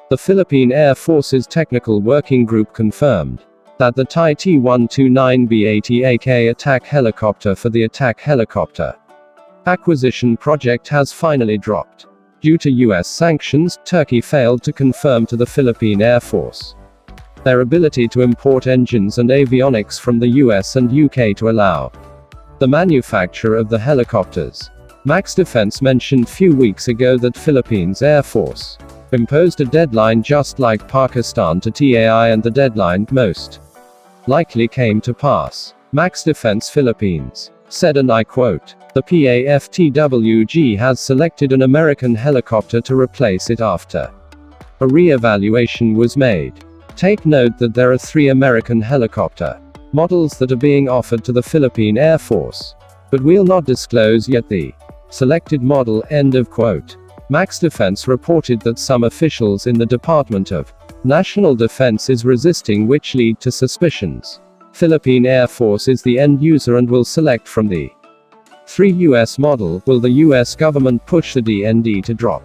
The Philippine Air Force's Technical Working Group confirmed that the Thai T-129B-80AK attack helicopter for the attack helicopter acquisition project has finally dropped. Due to US sanctions, Turkey failed to confirm to the Philippine Air Force their ability to import engines and avionics from the US and UK to allow the manufacture of the helicopters. MaxDefense mentioned few weeks ago that Philippines Air Force imposed a deadline just like Pakistan to TAI, and the deadline, most likely, came to pass. MaxDefense Philippines said, and I quote, "The PAFTWG has selected an American helicopter to replace it after a re-evaluation was made. Take note that there are 3 American helicopter models that are being offered to the Philippine Air Force, but we'll not disclose yet the selected model," end of quote. MaxDefense reported that some officials in the Department of National Defense is resisting, which lead to suspicions Philippine Air Force is the end user and will select from the 3 US model. Will the US government push the DND to drop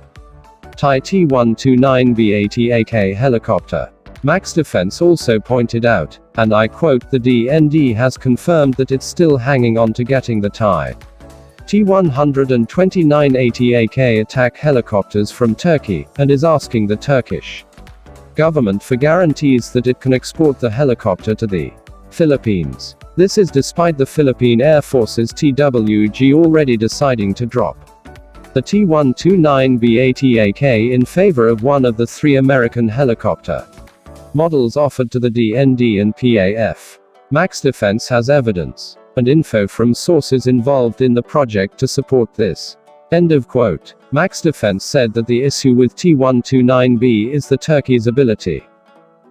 Thai T-129B-80AK helicopter? MaxDefense also pointed out, and I quote, "The DND has confirmed that it's still hanging on to getting the Thai T-12980AK attack helicopters from Turkey, and is asking the Turkish government for guarantees that it can export the helicopter to the Philippines." This is despite the Philippine Air Force's TWG already deciding to drop the T-129B-80AK in favor of one of the 3 American helicopter models offered to the DND and PAF. MaxDefense has evidence and info from sources involved in the project to support this. End of quote. MaxDefense said that the issue with T-129B is the Turkey's ability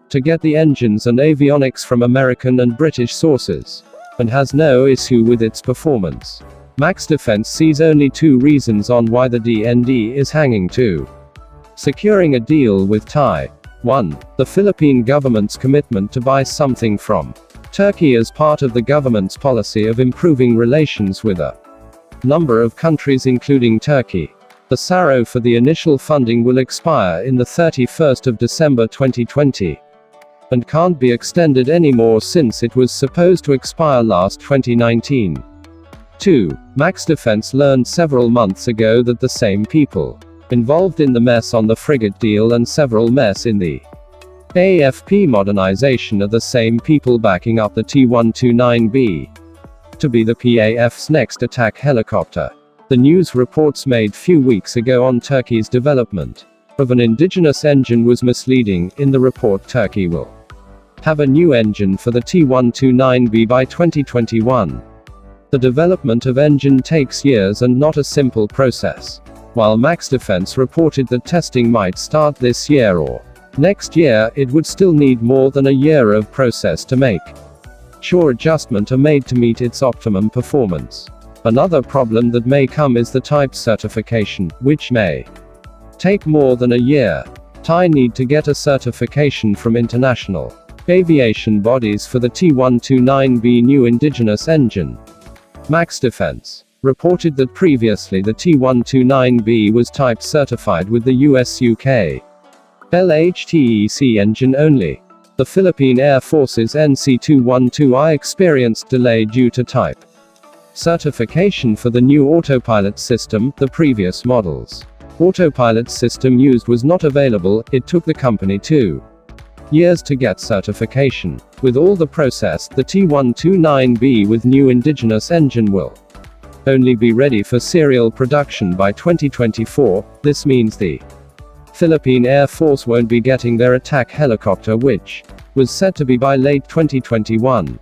to get the engines and avionics from American and British sources, and has no issue with its performance. MaxDefense sees only 2 reasons on why the DND is hanging to securing a deal with Thai. 1. The Philippine government's commitment to buy something from Turkey as part of the government's policy of improving relations with a number of countries including Turkey. The SARO for the initial funding will expire in the 31st of December 2020. And can't be extended anymore since it was supposed to expire last 2019. 2. MaxDefense learned several months ago that the same people involved in the mess on the frigate deal and several mess in the AFP modernization are the same people backing up the T-129B to be the PAF's next attack helicopter. The news reports made few weeks ago on Turkey's development of an indigenous engine was misleading. In the report, Turkey will have a new engine for the T-129B by 2021. The development of engine takes years and not a simple process. While MaxDefense reported that testing might start this year or next year, it would still need more than a year of process to make sure adjustments are made to meet its optimum performance. Another problem that may come is the type certification, which may take more than a year. Thai need to get a certification from international aviation bodies for the T-129B new indigenous engine. MaxDefense reported that previously the T-129B was type certified with the US-UK LHTEC engine only. The Philippine Air Force's NC-212I experienced delay due to type certification for the new autopilot system. The previous model's autopilot system used was not available. It took the company 2 years to get certification. With all the process, the T-129B with new indigenous engine will only be ready for serial production by 2024. This means the Philippine Air Force won't be getting their attack helicopter, which was set to be by late 2021.